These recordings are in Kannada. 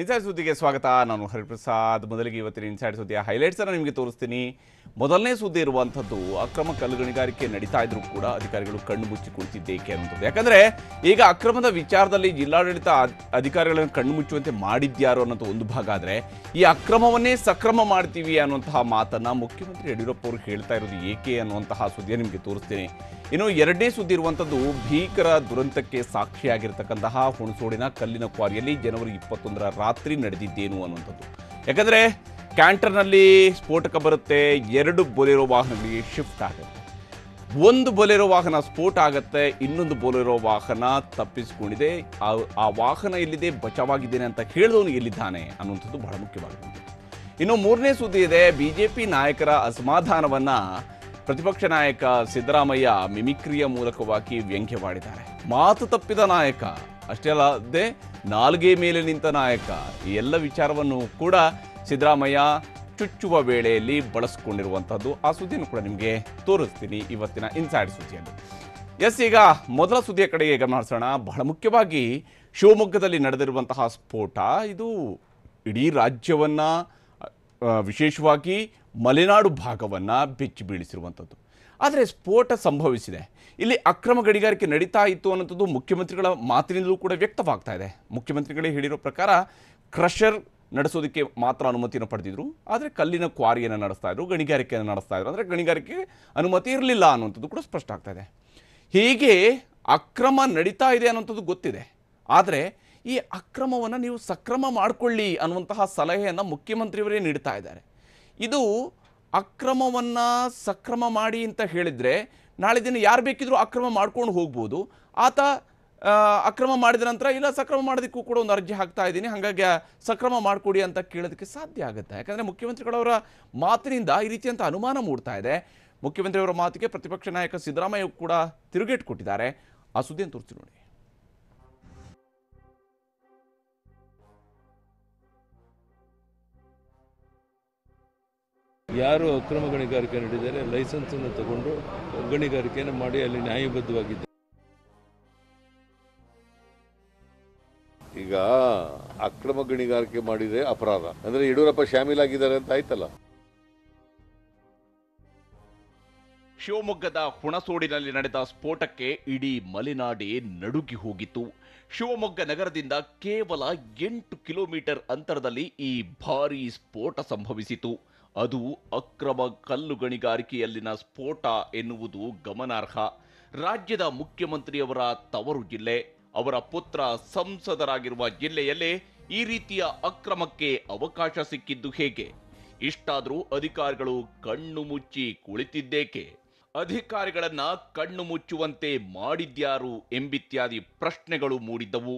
ಇನ್ಸೈಡ್ ಸುದ್ದಿಗೆ ಸ್ವಾಗತ. ನಾನು ಹರಿಪ್ರಸಾದ್. ಮೊದಲಿಗೆ ಇವತ್ತಿನ ಇನ್ಸೈಡ್ ಸುದ್ದಿಯ ಹೈಲೈಟ್ಸ್ ಅನ್ನು ನಿಮಗೆ ತೋರಿಸ್ತೀನಿ. ಮೊದಲನೇ ಸುದ್ದಿ ಇರುವಂಥದ್ದು ಅಕ್ರಮ ಕಲ್ಲುಗಣಿಗಾರಿಕೆ ನಡೀತಾ ಇದ್ರೂ ಕೂಡ ಅಧಿಕಾರಿಗಳು ಕಣ್ಣು ಮುಚ್ಚಿ ಕುಳಿತಿದ್ದೇಕೆ ಅನ್ನುವಂಥದ್ದು. ಯಾಕಂದ್ರೆ ಈಗ ಅಕ್ರಮದ ವಿಚಾರದಲ್ಲಿ ಜಿಲ್ಲಾಡಳಿತ ಅಧಿಕಾರಿಗಳನ್ನು ಕಣ್ಣು ಮುಚ್ಚುವಂತೆ ಮಾಡಿದ್ಯಾರೋ ಅನ್ನೋದು ಒಂದು ಭಾಗ. ಆದರೆ ಈ ಅಕ್ರಮವನ್ನೇ ಸಕ್ರಮ ಮಾಡ್ತೀವಿ ಅನ್ನುವಂತಹ ಮಾತನ್ನ ಮುಖ್ಯಮಂತ್ರಿ ಯಡಿಯೂರಪ್ಪ ಅವರು ಹೇಳ್ತಾ ಇರೋದು ಏಕೆ ಅನ್ನುವಂತಹ ಸುದ್ದಿಯನ್ನು ನಿಮಗೆ ತೋರಿಸ್ತೀನಿ. ಇನ್ನು ಎರಡನೇ ಸುದ್ದಿ ಇರುವಂಥದ್ದು ಭೀಕರ ದುರಂತಕ್ಕೆ ಸಾಕ್ಷಿಯಾಗಿರ್ತಕ್ಕಂತಹ ಹುಣಸೋಡಿನ ಕಲ್ಲಿನ ಕ್ವಾರಿಯಲ್ಲಿ ಜನವರಿ 21ರ ರಾತ್ರಿ ನಡೆದಿದ್ದೇನು ಅನ್ನುವಂಥದ್ದು. ಯಾಕಂದರೆ ಕ್ಯಾಂಟರ್ನಲ್ಲಿ ಸ್ಫೋಟಕ ಬರುತ್ತೆ, 2 ಬೊಲೆರೋ ವಾಹನಗಳಿಗೆ ಶಿಫ್ಟ್ ಆಗುತ್ತೆ. ಒಂದು ಬೊಲೆರೋ ವಾಹನ ಸ್ಫೋಟ ಆಗುತ್ತೆ, ಇನ್ನೊಂದು ಬೊಲೆರೋ ವಾಹನ ತಪ್ಪಿಸಿಕೊಂಡಿದೆ. ಆ ವಾಹನ ಎಲ್ಲಿದೆ, ಬಚಾವಾಗಿದ್ದೇನೆ ಅಂತ ಹೇಳಿದವನು ಎಲ್ಲಿದ್ದಾನೆ ಅನ್ನುವಂಥದ್ದು ಬಹಳ ಮುಖ್ಯವಾಗಿದೆ. ಇನ್ನು ಮೂರನೇ ಸುದ್ದಿ ಇದೆ. ಬಿಜೆಪಿ ನಾಯಕರ ಅಸಮಾಧಾನವನ್ನ ಪ್ರತಿಪಕ್ಷ ನಾಯಕ ಸಿದ್ದರಾಮಯ್ಯ ಮಿಮಿಕ್ರಿಯ ಮೂಲಕವಾಗಿ ವ್ಯಂಗ್ಯವಾಡಿದ್ದಾರೆ. ಮಾತು ತಪ್ಪಿದ ನಾಯಕ ಅಷ್ಟೇ ಅಲ್ಲದೆ ನಾಲ್ಗೆ ಮೇಲೆ ನಿಂತ ನಾಯಕ, ಈ ಎಲ್ಲ ವಿಚಾರವನ್ನು ಕೂಡ ಸಿದ್ದರಾಮಯ್ಯ ಚುಚ್ಚುವ ವೇಳೆಯಲ್ಲಿ ಬಳಸಿಕೊಂಡಿರುವಂಥದ್ದು. ಆ ಸುದ್ದಿಯನ್ನು ಕೂಡ ನಿಮಗೆ ತೋರಿಸ್ತೀನಿ ಇವತ್ತಿನ ಇನ್ಸೈಡ್ ಸುದ್ದಿಯಲ್ಲಿ. ಈಗ ಮೊದಲ ಸುದ್ದಿಯ ಕಡೆಗೆ ಗಮನ ಹರಿಸೋಣ. ಬಹಳ ಮುಖ್ಯವಾಗಿ ಶಿವಮೊಗ್ಗದಲ್ಲಿ ನಡೆದಿರುವಂತಹ ಸ್ಫೋಟ ಇದು ಇಡೀ ರಾಜ್ಯವನ್ನ, ವಿಶೇಷವಾಗಿ ಮಲೆನಾಡು ಭಾಗವನ್ನು ಬೆಚ್ಚಿ ಬೀಳಿಸಿರುವಂಥದ್ದು. ಆದರೆ ಸ್ಫೋಟ ಸಂಭವಿಸಿದೆ. ಇಲ್ಲಿ ಅಕ್ರಮ ಗಣಿಗಾರಿಕೆ ನಡೀತಾ ಇತ್ತು ಅನ್ನೋಂಥದ್ದು ಮುಖ್ಯಮಂತ್ರಿಗಳ ಮಾತಿನಿಂದಲೂ ಕೂಡ ವ್ಯಕ್ತವಾಗ್ತಾ ಇದೆ. ಮುಖ್ಯಮಂತ್ರಿಗಳೇ ಹೇಳಿರೋ ಪ್ರಕಾರ ಕ್ರಷರ್ ನಡೆಸೋದಕ್ಕೆ ಮಾತ್ರ ಅನುಮತಿಯನ್ನು ಪಡೆದಿದ್ರು, ಆದರೆ ಕಲ್ಲಿನ ಕ್ವಾರಿಯನ್ನು ನಡೆಸ್ತಾ ಇದ್ರು, ಗಣಿಗಾರಿಕೆಯನ್ನು ನಡೆಸ್ತಾ ಇದ್ರು. ಅಂದರೆ ಗಣಿಗಾರಿಕೆಗೆ ಅನುಮತಿ ಇರಲಿಲ್ಲ ಅನ್ನುವಂಥದ್ದು ಕೂಡ ಸ್ಪಷ್ಟ ಆಗ್ತಾ ಇದೆ. ಹೀಗೆ ಅಕ್ರಮ ನಡೀತಾ ಇದೆ ಅನ್ನುವಂಥದ್ದು ಗೊತ್ತಿದೆ. ಆದರೆ ಈ ಅಕ್ರಮವನ್ನು ನೀವು ಸಕ್ರಮ ಮಾಡಿಕೊಳ್ಳಿ ಅನ್ನುವಂತಹ ಸಲಹೆಯನ್ನು ಮುಖ್ಯಮಂತ್ರಿಯವರೇ ನೀಡ್ತಾ ಇದ್ದಾರೆ. ಇದು ಅಕ್ರಮವನ್ನು ಸಕ್ರಮ ಮಾಡಿ ಅಂತ ಹೇಳಿದರೆ ನಾಳೆ ದಿನ ಯಾರು ಬೇಕಿದ್ರೂ ಅಕ್ರಮ ಮಾಡ್ಕೊಂಡು ಹೋಗ್ಬೋದು. ಆತ ಅಕ್ರಮ ಮಾಡಿದ ನಂತರ ಇಲ್ಲ ಸಕ್ರಮ ಮಾಡೋದಕ್ಕೂ ಕೂಡ ಒಂದು ಅರ್ಜಿ ಹಾಕ್ತಾ ಇದ್ದೀನಿ, ಹಾಗಾಗಿ ಸಕ್ರಮ ಮಾಡಿಕೊಡಿ ಅಂತ ಕೇಳೋದಕ್ಕೆ ಸಾಧ್ಯ ಆಗುತ್ತೆ. ಯಾಕಂದರೆ ಮುಖ್ಯಮಂತ್ರಿಗಳವರ ಮಾತಿನಿಂದ ಈ ರೀತಿಯಂಥ ಅನುಮಾನ ಮೂಡ್ತಾ ಇದೆ. ಮುಖ್ಯಮಂತ್ರಿಯವರ ಮಾತಿಗೆ ಪ್ರತಿಪಕ್ಷ ನಾಯಕ ಸಿದ್ದರಾಮಯ್ಯ ಕೂಡ ತಿರುಗೇಟು ಕೊಟ್ಟಿದ್ದಾರೆ. ಆ ಸುದ್ದಿಯನ್ನು ತೋರಿಸಿ ನೋಡಿ. ಯಾರು ಅಕ್ರಮ ಗಣಿಗಾರಿಕೆ ನಡೆದಿದ್ದಾರೆ ಲೈಸೆನ್ಸನ್ನು ತಗೊಂಡು ಗಣಿಗಾರಿಕೆಯನ್ನು ಮಾಡಿ ಅಲ್ಲಿ ನ್ಯಾಯಬದ್ಧವಾಗಿದ್ದಾರೆ. ಈಗ ಅಕ್ರಮ ಗಣಿಗಾರಿಕೆ ಮಾಡಿದ್ರೆ ಅಪರಾಧ ಅಂದ್ರೆ ಯಡಿಯೂರಪ್ಪ ಶಾಮೀಲಾಗಿದ್ದಾರೆ ಅಂತ ಆಯ್ತಲ್ಲ. ಶಿವಮೊಗ್ಗದ ಹುಣಸೋಡಿನಲ್ಲಿ ನಡೆದ ಸ್ಫೋಟಕ್ಕೆ ಇಡೀ ಮಲೆನಾಡೇ ನಡುಗಿ ಹೋಗಿತ್ತು. ಶಿವಮೊಗ್ಗ ನಗರದಿಂದ ಕೇವಲ 8 ಕಿಲೋಮೀಟರ್ ಅಂತರದಲ್ಲಿ ಈ ಭಾರೀ ಸ್ಫೋಟ ಸಂಭವಿಸಿತು. ಅದು ಅಕ್ರಮ ಕಲ್ಲು ಗಣಿಗಾರಿಕೆಯಲ್ಲಿನ ಸ್ಫೋಟ ಎನ್ನುವುದು ಗಮನಾರ್ಹ. ರಾಜ್ಯದ ಮುಖ್ಯಮಂತ್ರಿಯವರ ತವರು ಜಿಲ್ಲೆ, ಅವರ ಪುತ್ರ ಸಂಸದರಾಗಿರುವ ಜಿಲ್ಲೆಯಲ್ಲೇ ಈ ರೀತಿಯ ಅಕ್ರಮಕ್ಕೆ ಅವಕಾಶ ಸಿಕ್ಕಿದ್ದು ಹೇಗೆ? ಇಷ್ಟಾದರೂ ಅಧಿಕಾರಿಗಳು ಕಣ್ಣು ಮುಚ್ಚಿ ಕುಳಿತಿದ್ದೇಕೆ? ಅಧಿಕಾರಿಗಳನ್ನ ಕಣ್ಣು ಮುಚ್ಚುವಂತೆ ಮಾಡಿದ್ಯಾರು ಎಂಬಿತ್ಯಾದಿ ಪ್ರಶ್ನೆಗಳು ಮೂಡಿದ್ದವು.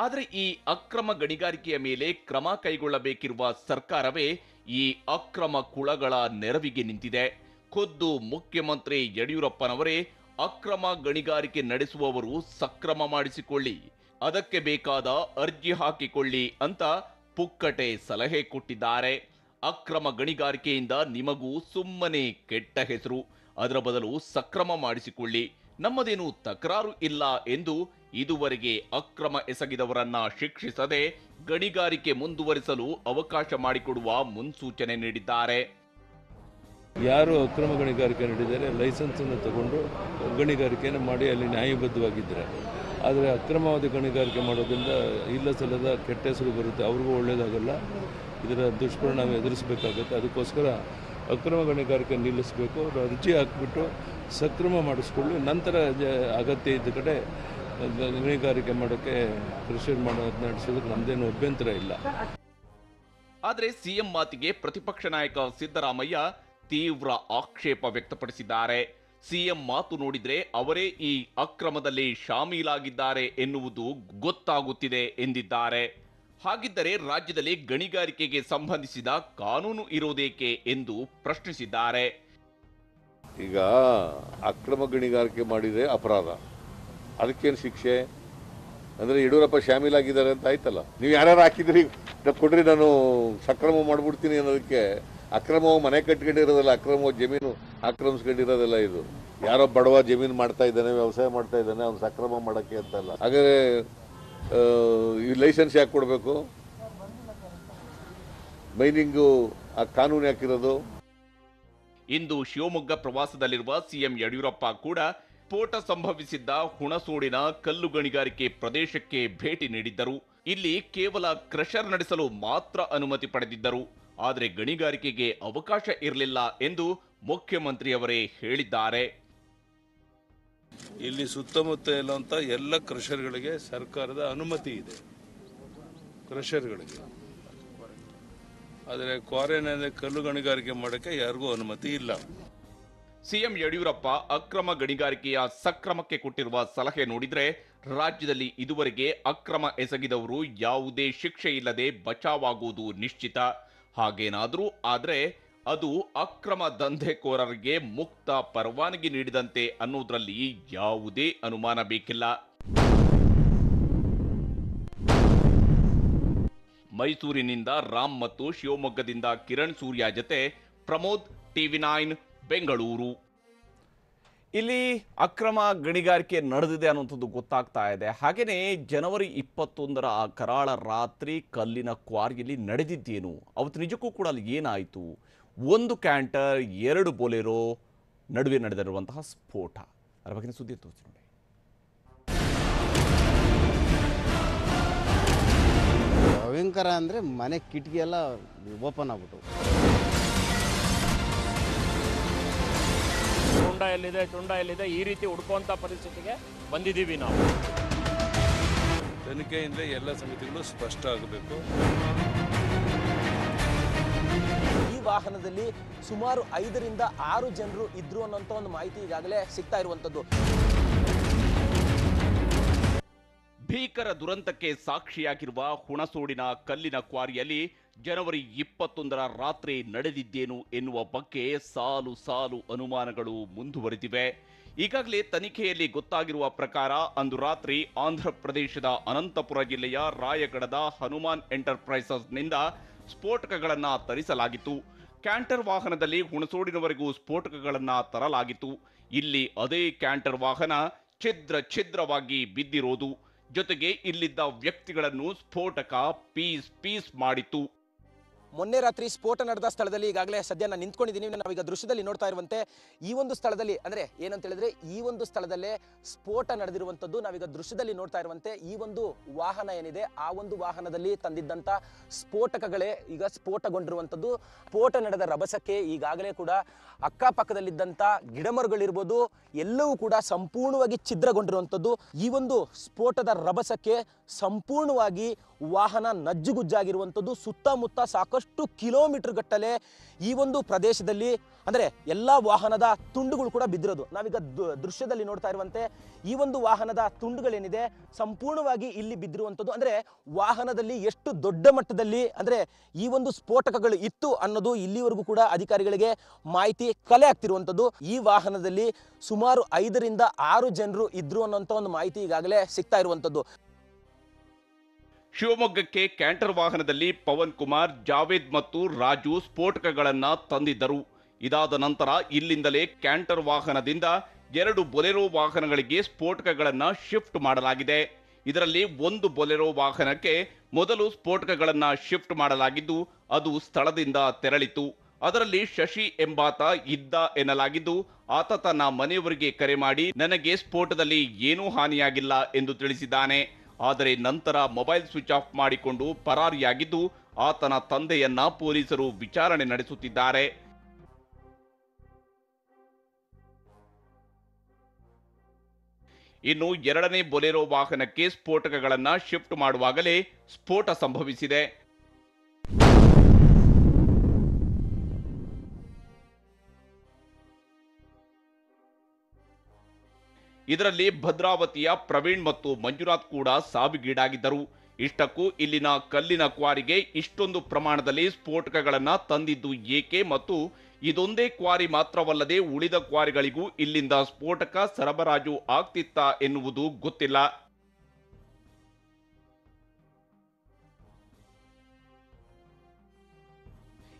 ಆದರೆ ಈ ಅಕ್ರಮ ಗಣಿಗಾರಿಕೆಯ ಮೇಲೆ ಕ್ರಮ ಕೈಗೊಳ್ಳಬೇಕಿರುವ ಸರ್ಕಾರವೇ ಈ ಅಕ್ರಮ ಕುಳಗಳ ನೆರವಿಗೆ ನಿಂತಿದೆ. ಖುದ್ದು ಮುಖ್ಯಮಂತ್ರಿ ಯಡಿಯೂರಪ್ಪನವರೇ ಅಕ್ರಮ ಗಣಿಗಾರಿಕೆ ನಡೆಸುವವರು ಸಕ್ರಮ ಮಾಡಿಸಿಕೊಳ್ಳಿ, ಅದಕ್ಕೆ ಬೇಕಾದ ಅರ್ಜಿ ಹಾಕಿಕೊಳ್ಳಿ ಅಂತ ಪುಕ್ಕಟೆ ಸಲಹೆ ಕೊಟ್ಟಿದ್ದಾರೆ. ಅಕ್ರಮ ಗಣಿಗಾರಿಕೆಯಿಂದ ನಿಮಗೂ ಸುಮ್ಮನೆ ಕೆಟ್ಟ ಹೆಸರು, ಅದರ ಬದಲು ಸಕ್ರಮ ಮಾಡಿಸಿಕೊಳ್ಳಿ, ನಮ್ಮದೇನು ತಕರಾರು ಇಲ್ಲ ಎಂದು ಇದುವರೆಗೆ ಅಕ್ರಮ ಎಸಗಿದವರನ್ನ ಶಿಕ್ಷಿಸದೆ ಗಣಿಗಾರಿಕೆ ಮುಂದುವರಿಸಲು ಅವಕಾಶ ಮಾಡಿಕೊಡುವ ಮುನ್ಸೂಚನೆ ನೀಡಿದ್ದಾರೆ. ಯಾರು ಅಕ್ರಮ ಗಣಿಗಾರಿಕೆ ನಡೆದಿದ್ದಾರೆ ಲೈಸೆನ್ಸನ್ನು ತಗೊಂಡು ಗಣಿಗಾರಿಕೆಯನ್ನು ಮಾಡಿ ಅಲ್ಲಿ ನ್ಯಾಯಬದ್ಧವಾಗಿದ್ದಾರೆ. ಆದರೆ ಅಕ್ರಮವಾದ ಗಣಿಗಾರಿಕೆ ಮಾಡೋದ್ರಿಂದ ಇಲ್ಲ ಸಲ್ಲದ ಕೆಟ್ಟ ಹೆಸರು ಬರುತ್ತೆ, ಅವ್ರಿಗೂ ಒಳ್ಳೆಯದಾಗಲ್ಲ. ಇದರ ದುಷ್ಪರಿಣಾಮ ಎದುರಿಸಬೇಕಾಗುತ್ತೆ. ಅದಕ್ಕೋಸ್ಕರ ಅಕ್ರಮ ಗಣಿಗಾರಿಕೆ ನಿಲ್ಲಿಸಬೇಕು. ಅವರು ಅರ್ಜಿ ಹಾಕಿಬಿಟ್ಟು ಸಕ್ರಮ ಮಾಡಿಸ್ಕೊಳ್ಳಿ, ನಂತರ ಅಗತ್ಯ ಇದ್ದ ಕಡೆ ಗಣಿಗಾರಿಕೆ ಮಾಡೋಕ್ಕೆ ಕ್ರಷರ್ ನಡೆಸೋದಕ್ಕೆ ನಮ್ಮದೇನು ಅಭ್ಯಂತರ ಇಲ್ಲ. ಆದರೆ ಸಿಎಂ ಮಾತಿಗೆ ಪ್ರತಿಪಕ್ಷ ನಾಯಕ ಸಿದ್ದರಾಮಯ್ಯ ತೀವ್ರ ಆಕ್ಷೇಪ ವ್ಯಕ್ತಪಡಿಸಿದ್ದಾರೆ. ಸಿಎಂ ಮಾತು ನೋಡಿದ್ರೆ ಅವರೇ ಈ ಅಕ್ರಮದಲ್ಲಿ ಶಾಮೀಲಾಗಿದ್ದಾರೆ ಎನ್ನುವುದು ಗೊತ್ತಾಗುತ್ತಿದೆ ಎಂದಿದ್ದಾರೆ. ಹಾಗಿದ್ದರೆ ರಾಜ್ಯದಲ್ಲಿ ಗಣಿಗಾರಿಕೆಗೆ ಸಂಬಂಧಿಸಿದ ಕಾನೂನು ಇರೋದೇಕೆ ಎಂದು ಪ್ರಶ್ನಿಸಿದ್ದಾರೆ. ಈಗ ಅಕ್ರಮ ಗಣಿಗಾರಿಕೆ ಮಾಡಿದ್ರೆ ಅಪರಾಧ, ಅದಕ್ಕೇನು ಶಿಕ್ಷೆ ಅಂದ್ರೆ ಯಡಿಯೂರಪ್ಪ ಶಾಮೀಲಾಗಿದ್ದಾರೆ ಅಂತ ಆಯ್ತಲ್ಲ. ನೀವು ಯಾರ್ಯಾರು ಹಾಕಿದ್ರಿ ಕೊಡ್ರಿ, ನಾನು ಸಕ್ರಮ ಮಾಡ್ಬಿಡ್ತೀನಿ ಅನ್ನೋದಕ್ಕೆ. ಅಕ್ರಮವಾಗಿ ಮನೆ ಕಟ್ಕೊಂಡಿರೋದಲ್ಲ, ಅಕ್ರಮವಾಗಿ ಜಮೀನು ಆಕ್ರಮಿಸ್ಕೊಂಡಿರೋದಲ್ಲ ಇದು. ಯಾರೋ ಬಡವ ಜಮೀನು ಮಾಡ್ತಾ ಇದ್ದಾನೆ, ವ್ಯವಸಾಯ ಮಾಡ್ತಾ ಇದ್ದಾನೆ, ಅವ್ನು ಸಕ್ರಮ ಮಾಡೋಕ್ಕೆ ಅಂತಲ್ಲ. ಹಾಗಾದರೆ ಈ ಲೈಸೆನ್ಸ್ ಯಾಕೆ ಕೊಡಬೇಕು? ಮೈನಿಂಗು ಆ ಕಾನೂನು ಯಾಕಿರೋದು? ಇಂದು ಶಿವಮೊಗ್ಗ ಪ್ರವಾಸದಲ್ಲಿರುವ ಸಿಎಂ ಯಡಿಯೂರಪ್ಪ ಕೂಡ ಸ್ಫೋಟ ಸಂಭವಿಸಿದ್ದ ಹುಣಸೋಡಿನ ಕಲ್ಲು ಗಣಿಗಾರಿಕೆ ಪ್ರದೇಶಕ್ಕೆ ಭೇಟಿ ನೀಡಿದ್ದರು. ಇಲ್ಲಿ ಕೇವಲ ಕ್ರಷರ್ ನಡೆಸಲು ಮಾತ್ರ ಅನುಮತಿ ಪಡೆದಿದ್ದರು. ಆದರೆ ಗಣಿಗಾರಿಕೆಗೆ ಅವಕಾಶ ಇರಲಿಲ್ಲ ಎಂದು ಮುಖ್ಯಮಂತ್ರಿಯವರೇ ಹೇಳಿದ್ದಾರೆ. ಇಲ್ಲಿ ಸುತ್ತಮುತ್ತ ಇರುವಂತ ಎಲ್ಲ ಕ್ರಷರ್ಗಳಿಗೆ ಸರ್ಕಾರದ ಅನುಮತಿ ಇದೆ, ಕ್ರಷರ್ಗಳಿಗೆ. ಆದರೆ ಕ್ವಾರೆನಲ್ಲಿ ಕಲ್ಲು ಗಣಿಗಾರಿಕೆ ಮಾಡೋಕ್ಕೆ ಯಾರಿಗೂ ಅನುಮತಿ ಇಲ್ಲ. ಸಿಎಂ ಯಡಿಯೂರಪ್ಪ ಅಕ್ರಮ ಗಣಿಗಾರಿಕೆಯ ಸಕ್ರಮಕ್ಕೆ ಕೊಟ್ಟಿರುವ ಸಲಹೆ ನೋಡಿದ್ರೆ ರಾಜ್ಯದಲ್ಲಿ ಇದುವರೆಗೆ ಅಕ್ರಮ ಎಸಗಿದವರು ಯಾವುದೇ ಶಿಕ್ಷೆ ಇಲ್ಲದೆ ಬಚಾವಾಗುವುದು ನಿಶ್ಚಿತ. ಹಾಗೇನಾದರೂ ಆದರೆ ಅದು ಅಕ್ರಮ ದಂಧೆಕೋರರಿಗೆ ಮುಕ್ತ ಪರವಾನಗಿ ನೀಡಿದಂತೆ ಅನ್ನೋದ್ರಲ್ಲಿ ಯಾವುದೇ ಅನುಮಾನ ಬೇಕಿಲ್ಲ. ಮೈಸೂರಿನಿಂದ ರಾಮ್ ಮತ್ತು ಶಿವಮೊಗ್ಗದಿಂದ ಕಿರಣ್ ಸೂರ್ಯ ಜತೆ ಪ್ರಮೋದ್, TV9 ಬೆಂಗಳೂರು. ಇಲ್ಲಿ ಅಕ್ರಮ ಗಣಿಗಾರಿಕೆ ನಡೆದಿದೆ ಅನ್ನುವಂಥದ್ದು ಗೊತ್ತಾಗ್ತಾ ಇದೆ. ಹಾಗೆಯೇ ಜನವರಿ 21ರ ಆ ಕರಾಳ ರಾತ್ರಿ ಕಲ್ಲಿನ ಕ್ವಾರಿಯಲ್ಲಿ ನಡೆದಿದ್ದೇನು, ಅವತ್ತು ನಿಜಕ್ಕೂ ಕೂಡ ಅಲ್ಲಿ ಏನಾಯಿತು, ಒಂದು ಕ್ಯಾಂಟರ್ 2 ಬೊಲೆರೋ ನಡುವೆ ನಡೆದಿರುವಂತಹ ಸ್ಫೋಟ, ಅದರ ಬಗ್ಗೆ ಸುದ್ದಿ ತೋರಿಸಿ ನೋಡಿ. ಭಯಂಕರ ಅಂದರೆ ಮನೆ ಕಿಟಕಿ ಎಲ್ಲ ಓಪನ್ ಆಗ್ಬಿಟ್ಟು. ಚುಂಡ ಎಲ್ಲಿದೆ ಈ ರೀತಿ ಹುಡ್ಕುವಂಥ ಪರಿಸ್ಥಿತಿಗೆ ಬಂದಿದ್ದೀವಿ ನಾವು. ತನಿಖೆಯಿಂದ ಎಲ್ಲ ಸಂಗತಿಗಳು ಸ್ಪಷ್ಟ ಆಗಬೇಕು. ಈ ವಾಹನದಲ್ಲಿ ಸುಮಾರು 5ರಿಂದ 6 ಜನರು ಇದ್ರು ಅನ್ನೋಂಥ ಒಂದು ಮಾಹಿತಿ ಈಗಾಗಲೇ ಸಿಗ್ತಾ ಇರುವಂಥದ್ದು. ಭೀಕರ ದುರಂತಕ್ಕೆ ಸಾಕ್ಷಿಯಾಗಿರುವ ಹುಣಸೋಡಿನ ಕಲ್ಲಿನ ಕ್ವಾರಿಯಲ್ಲಿ ಜನವರಿ 21ರ ರಾತ್ರಿ ನಡೆದಿದ್ದೇನು ಎನ್ನುವ ಬಗ್ಗೆ ಸಾಲು ಸಾಲು ಅನುಮಾನಗಳು ಮುಂದುವರೆದಿವೆ. ಈಗಾಗಲೇ ತನಿಖೆಯಲ್ಲಿ ಗೊತ್ತಾಗಿರುವ ಪ್ರಕಾರ ಅಂದು ರಾತ್ರಿ ಆಂಧ್ರ ಪ್ರದೇಶದ ಅನಂತಪುರ ಜಿಲ್ಲೆಯ ರಾಯಗಢದ ಹನುಮಾನ್ ಎಂಟರ್ಪ್ರೈಸಸ್ನಿಂದ ಸ್ಫೋಟಕಗಳನ್ನು ತರಿಸಲಾಗಿತ್ತು. ಕ್ಯಾಂಟರ್ ವಾಹನದಲ್ಲಿ ಹುಣಸೋಡಿನವರೆಗೂ ಸ್ಫೋಟಕಗಳನ್ನು ತರಲಾಗಿತ್ತು. ಇಲ್ಲಿ ಅದೇ ಕ್ಯಾಂಟರ್ ವಾಹನ ಛಿದ್ರವಾಗಿ ಬಿದ್ದಿರೋದು, ಜೊತೆಗೆ ಇಲ್ಲಿದ್ದ ವ್ಯಕ್ತಿಗಳನ್ನು ಸ್ಫೋಟಕ ಪೀಸ್ ಮಾಡಿತ್ತು. ಮೊನ್ನೆ ರಾತ್ರಿ ಸ್ಫೋಟ ನಡೆದ ಸ್ಥಳದಲ್ಲಿ ಈಗಾಗಲೇ ಸದ್ಯ ನಾನು ನಿಂತ್ಕೊಂಡಿದ್ದೀನಿ. ನಾವೀಗ ದೃಶ್ಯದಲ್ಲಿ ನೋಡ್ತಾ ಇರುವಂತೆ ಈ ಒಂದು ಸ್ಥಳದಲ್ಲಿ ಅಂದರೆ ಏನಂತ ಹೇಳಿದ್ರೆ ಈ ಒಂದು ಸ್ಥಳದಲ್ಲೇ ಸ್ಫೋಟ ನಡೆದಿರುವಂಥದ್ದು. ನಾವೀಗ ದೃಶ್ಯದಲ್ಲಿ ನೋಡ್ತಾ ಇರುವಂತೆ ಈ ಒಂದು ವಾಹನ ಏನಿದೆ ಆ ಒಂದು ವಾಹನದಲ್ಲಿ ತಂದಿದ್ದಂಥ ಸ್ಫೋಟಕಗಳೇ ಈಗ ಸ್ಫೋಟಗೊಂಡಿರುವಂಥದ್ದು. ಸ್ಫೋಟ ನಡೆದ ರಭಸಕ್ಕೆ ಈಗಾಗಲೇ ಕೂಡ ಅಕ್ಕಪಕ್ಕದಲ್ಲಿದ್ದಂಥ ಗಿಡಮರಗಳಿರ್ಬೋದು ಎಲ್ಲವೂ ಕೂಡ ಸಂಪೂರ್ಣವಾಗಿ ಛಿದ್ರಗೊಂಡಿರುವಂಥದ್ದು. ಈ ಒಂದು ಸ್ಫೋಟದ ರಭಸಕ್ಕೆ ಸಂಪೂರ್ಣವಾಗಿ ವಾಹನ ನಜ್ಜುಗುಜ್ಜಾಗಿರುವಂಥದ್ದು. ಸುತ್ತಮುತ್ತ ಸಾಕಷ್ಟು ಕಿಲೋಮೀಟರ್ ಗಟ್ಟಲೆ ಈ ಒಂದು ಪ್ರದೇಶದಲ್ಲಿ ಅಂದರೆ ಎಲ್ಲ ವಾಹನದ ತುಂಡುಗಳು ಕೂಡ ಬಿದ್ದಿರೋದು. ನಾವೀಗ ದೃಶ್ಯದಲ್ಲಿ ನೋಡ್ತಾ ಇರುವಂತೆ ಈ ಒಂದು ವಾಹನದ ತುಂಡುಗಳೇನಿದೆ ಸಂಪೂರ್ಣವಾಗಿ ಇಲ್ಲಿ ಬಿದ್ದಿರುವಂಥದ್ದು. ಅಂದರೆ ವಾಹನದಲ್ಲಿ ಎಷ್ಟು ದೊಡ್ಡ ಮಟ್ಟದಲ್ಲಿ ಅಂದರೆ ಈ ಒಂದು ಸ್ಫೋಟಕಗಳು ಇತ್ತು ಅನ್ನೋದು ಇಲ್ಲಿವರೆಗೂ ಕೂಡ ಅಧಿಕಾರಿಗಳಿಗೆ ಮಾಹಿತಿ ಕಲೆ ಆಗ್ತಿರುವಂಥದ್ದು. ಈ ವಾಹನದಲ್ಲಿ ಸುಮಾರು 5ರಿಂದ 6 ಜನರು ಇದ್ರು ಅನ್ನೋಂಥ ಒಂದು ಮಾಹಿತಿ ಈಗಾಗಲೇ ಸಿಗ್ತಾ ಇರುವಂಥದ್ದು. ಶಿವಮೊಗ್ಗಕ್ಕೆ ಕ್ಯಾಂಟರ್ ವಾಹನದಲ್ಲಿ ಪವನ್ ಕುಮಾರ್, ಜಾವೇದ್ ಮತ್ತು ರಾಜು ಸ್ಫೋಟಕಗಳನ್ನು ತಂದಿದ್ದರು. ಇದಾದ ನಂತರ ಇಲ್ಲಿಂದಲೇ ಕ್ಯಾಂಟರ್ ವಾಹನದಿಂದ 2 ಬೊಲೆರೋ ವಾಹನಗಳಿಗೆ ಸ್ಫೋಟಕಗಳನ್ನು ಶಿಫ್ಟ್ ಮಾಡಲಾಗಿದೆ. ಇದರಲ್ಲಿ ಒಂದು ಬೊಲೆರೋ ವಾಹನಕ್ಕೆ ಮೊದಲು ಸ್ಫೋಟಕಗಳನ್ನು ಶಿಫ್ಟ್ ಮಾಡಲಾಗಿದ್ದು ಅದು ಸ್ಥಳದಿಂದ ತೆರಳಿತು. ಅದರಲ್ಲಿ ಶಶಿ ಎಂಬಾತ ಇದ್ದ ಎನ್ನಲಾಗಿದ್ದು ಆತ ತನ್ನ ಮನೆಯವರಿಗೆ ಕರೆ ಮಾಡಿ ನನಗೆ ಸ್ಫೋಟದಲ್ಲಿ ಏನೂ ಹಾನಿಯಾಗಿಲ್ಲ ಎಂದು ತಿಳಿಸಿದ್ದಾನೆ. ಆದರೆ ನಂತರ ಮೊಬೈಲ್ ಸ್ವಿಚ್ ಆಫ್ ಮಾಡಿಕೊಂಡು ಪರಾರಿಯಾಗಿದ್ದು ಆತನ ತಂದೆಯನ್ನ ಪೊಲೀಸರು ವಿಚಾರಣೆ ನಡೆಸುತ್ತಿದ್ದಾರೆ. ಇನ್ನು 2ನೇ ಬೊಲೆರೋ ವಾಹನಕ್ಕೆ ಸ್ಫೋಟಕಗಳನ್ನು ಶಿಫ್ಟ್ ಮಾಡುವಾಗಲೇ ಸ್ಫೋಟ ಸಂಭವಿಸಿದೆ. ಇದರಲ್ಲಿ ಭದ್ರಾವತಿಯ ಪ್ರವೀಣ್ ಮತ್ತು ಮಂಜುನಾಥ್ ಕೂಡ ಸಾವಿಗೀಡಾಗಿದ್ದರು. ಇಷ್ಟಕ್ಕೂ ಇಲ್ಲಿನ ಕಲ್ಲಿನ ಕ್ವಾರಿಗೆ ಇಷ್ಟೊಂದು ಪ್ರಮಾಣದಲ್ಲಿ ಸ್ಫೋಟಕಗಳನ್ನು ತಂದಿದ್ದು ಏಕೆ ಮತ್ತು ಇದೊಂದೇ ಕ್ವಾರಿ ಮಾತ್ರವಲ್ಲದೆ ಉಳಿದ ಕ್ವಾರಿಗಳಿಗೂ ಇಲ್ಲಿಂದ ಸ್ಫೋಟಕ ಸರಬರಾಜು ಆಗ್ತಿತ್ತಾ ಎನ್ನುವುದು ಗೊತ್ತಿಲ್ಲ.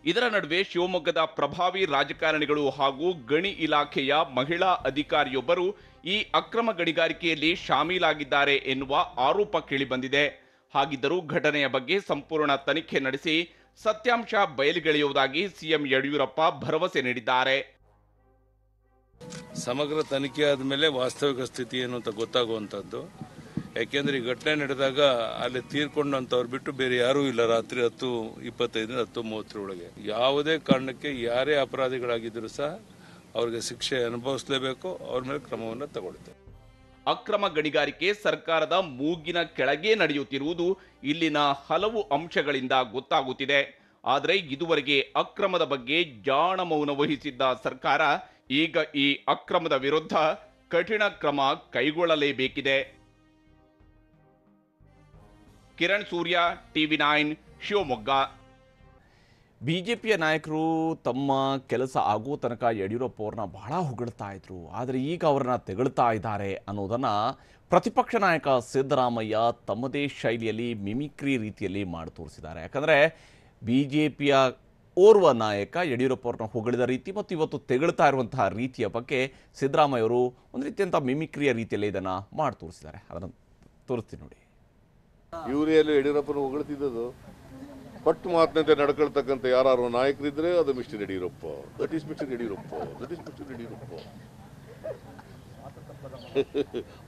ಇದರ ನಡುವೆ ಶಿವಮೊಗ್ಗದ ಪ್ರಭಾವಿ ರಾಜಕಾರಣಿಗಳು ಹಾಗೂ ಗಣಿ ಇಲಾಖೆಯ ಮಹಿಳಾ ಅಧಿಕಾರಿಯೊಬ್ಬರು ಈ ಅಕ್ರಮ ಗಣಿಗಾರಿಕೆಯಲ್ಲಿ ಶಾಮೀಲಾಗಿದ್ದಾರೆ ಎನ್ನುವ ಆರೋಪ ಕೇಳಿಬಂದಿದೆ. ಹಾಗಿದ್ದರೂ ಘಟನೆಯ ಬಗ್ಗೆ ಸಂಪೂರ್ಣ ತನಿಖೆ ನಡೆಸಿ ಸತ್ಯಾಂಶ ಬಯಲಿಗೆಳೆಯುವುದಾಗಿ ಸಿಎಂ ಯಡಿಯೂರಪ್ಪ ಭರವಸೆ ನೀಡಿದ್ದಾರೆ. ಸಮಗ್ರ ತನಿಖೆ ಆದಮೇಲೆ ವಾಸ್ತವಿಕ ಸ್ಥಿತಿ ಏನು ಅಂತ ಗೊತ್ತಾಗುವಂಥದ್ದು. ಯಾಕೆಂದ್ರೆ ಈ ಘಟನೆ ನಡೆದಾಗ ಅಲ್ಲಿ ತೀರ್ಕೊಂಡಂಥವ್ರು ಬಿಟ್ಟು ಬೇರೆ ಯಾರೂ ಇಲ್ಲ. ರಾತ್ರಿ 10:25 10:30 ಒಳಗೆ ಯಾವುದೇ ಕಾರಣಕ್ಕೆ ಯಾರೇ ಅಪರಾಧಿಗಳಾಗಿದ್ದರೂ ಸಹ ಅವ್ರಿಗೆ ಶಿಕ್ಷೆ ಅನುಭವಿಸಲೇಬೇಕು. ಅವ್ರ ಮೇಲೆ ಕ್ರಮವನ್ನು ತಗೊಳ್ತೇವೆ. ಅಕ್ರಮ ಗಣಿಗಾರಿಕೆ ಸರ್ಕಾರದ ಮೂಗಿನ ಕೆಳಗೆ ನಡೆಯುತ್ತಿರುವುದು ಇಲ್ಲಿನ ಹಲವು ಅಂಶಗಳಿಂದ ಗೊತ್ತಾಗುತ್ತಿದೆ. ಆದರೆ ಇದುವರೆಗೆ ಅಕ್ರಮದ ಬಗ್ಗೆ ಜಾಣ ಮೌನ ವಹಿಸಿದ್ದ ಸರ್ಕಾರ ಈಗ ಈ ಅಕ್ರಮದ ವಿರುದ್ಧ ಕಠಿಣ ಕ್ರಮ ಕೈಗೊಳ್ಳಲೇಬೇಕಿದೆ. ಕಿರಣ್ ಸೂರ್ಯ, TV9 ಶಿವಮೊಗ್ಗ. ಬಿಜೆಪಿಯ ನಾಯಕರು ತಮ್ಮ ಕೆಲಸ ಆಗೋ ತನಕ ಯಡಿಯೂರಪ್ಪ ಅವ್ರನ್ನ ಬಹಳ ಹೊಗಳ್ತಾ ಇದ್ರು. ಆದರೆ ಈಗ ಅವರನ್ನ ತೆಗಳ್ತಾ ಇದ್ದಾರೆ ಅನ್ನೋದನ್ನು ಪ್ರತಿಪಕ್ಷ ನಾಯಕ ಸಿದ್ದರಾಮಯ್ಯ ತಮ್ಮದೇ ಶೈಲಿಯಲ್ಲಿ ಮಿಮಿಕ್ರಿ ರೀತಿಯಲ್ಲಿ ಮಾಡಿ ತೋರಿಸಿದ್ದಾರೆ. ಯಾಕಂದರೆ ಬಿಜೆಪಿಯ ಓರ್ವ ನಾಯಕ ಯಡಿಯೂರಪ್ಪ ಅವ್ರನ್ನ ಹೊಗಳಿದ ರೀತಿ ಮತ್ತು ಇವತ್ತು ತೆಗಳ್ತಾ ಇರುವಂತಹ ರೀತಿಯ ಬಗ್ಗೆ ಸಿದ್ದರಾಮಯ್ಯ ಅವರು ಒಂದು ರೀತಿಯಂಥ ಮಿಮಿಕ್ರಿಯ ರೀತಿಯಲ್ಲಿ ಇದನ್ನು ಮಾಡಿ ತೋರಿಸಿದ್ದಾರೆ. ಅದನ್ನು ತೋರಿಸ್ತೀನಿ ನೋಡಿ. ಇವರೆಲ್ಲ ಯಡಿಯೂರಪ್ಪನ ಹೊಗಳ್ತಿದ್ದದು ಪಟ್ಟು ಮಾತಿನಂತೆ ನಡ್ಕೊಳ್ತಕ್ಕಂಥ ಯಾರು ನಾಯಕರಿದ್ರೆ ಅದು mister Yediyurappa. That is mister Yediyurappa. That is mister Yediyurappa.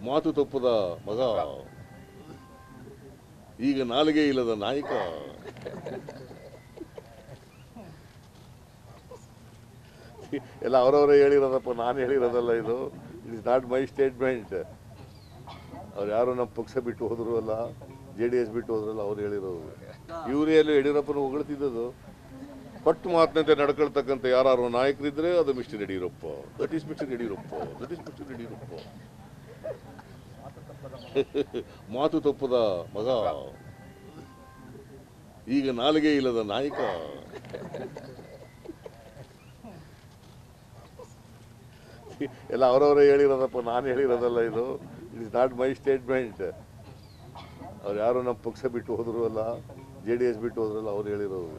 ಮಾತು ತಪ್ಪದ ಮಗ, ಈಗ ನಾಲಿಗೆ ಇಲ್ಲದ ನಾಯಕ. ಎಲ್ಲ ಅವರವರೇ ಹೇಳಿರೋದಪ್ಪ, ನಾನು ಹೇಳಿರೋದಲ್ಲ. ಇದು it is not my statement. ಅವ್ರು ಯಾರು ನಮ್ಮ ಪಕ್ಷ ಬಿಟ್ಟು ಹೋದ್ರು ಅಲ್ಲ, JDS ಬಿಟ್ಟು ಹೋದ್ರಲ್ಲ, ಅವ್ರು ಹೇಳಿರೋದು. ಇವರೆಲ್ಲ ಯಡಿಯೂರಪ್ಪನ ಹೊಗಳ್ತಿದ್ದದು ಪಟ್ಟು ಮಾತಿನಂತೆ ನಡ್ಕೊಳ್ತಕ್ಕಂಥ ಯಾರು ನಾಯಕರಿದ್ರೆ ಅದು mister Yediyurappa. That is mister Yediyurappa. That is mister Yediyurappa. ಮಾತು ತಪ್ಪದ ಮಗ, ಈಗ ನಾಲಿಗೆ ಇಲ್ಲದ ನಾಯಕ. ಎಲ್ಲ ಅವರವರೇ ಹೇಳಿರೋದಪ್ಪ, ನಾನು ಹೇಳಿರೋದಲ್ಲ. ಇದು it is not my statement. ಅವ್ರು ಯಾರು ನಮ್ಮ ಪಕ್ಷ ಬಿಟ್ಟು ಹೋದ್ರು ಅಲ್ಲ, JDS ಬಿಟ್ಟು ಹೋದ್ರಲ್ಲ, ಅವ್ರು ಹೇಳಿರೋದು.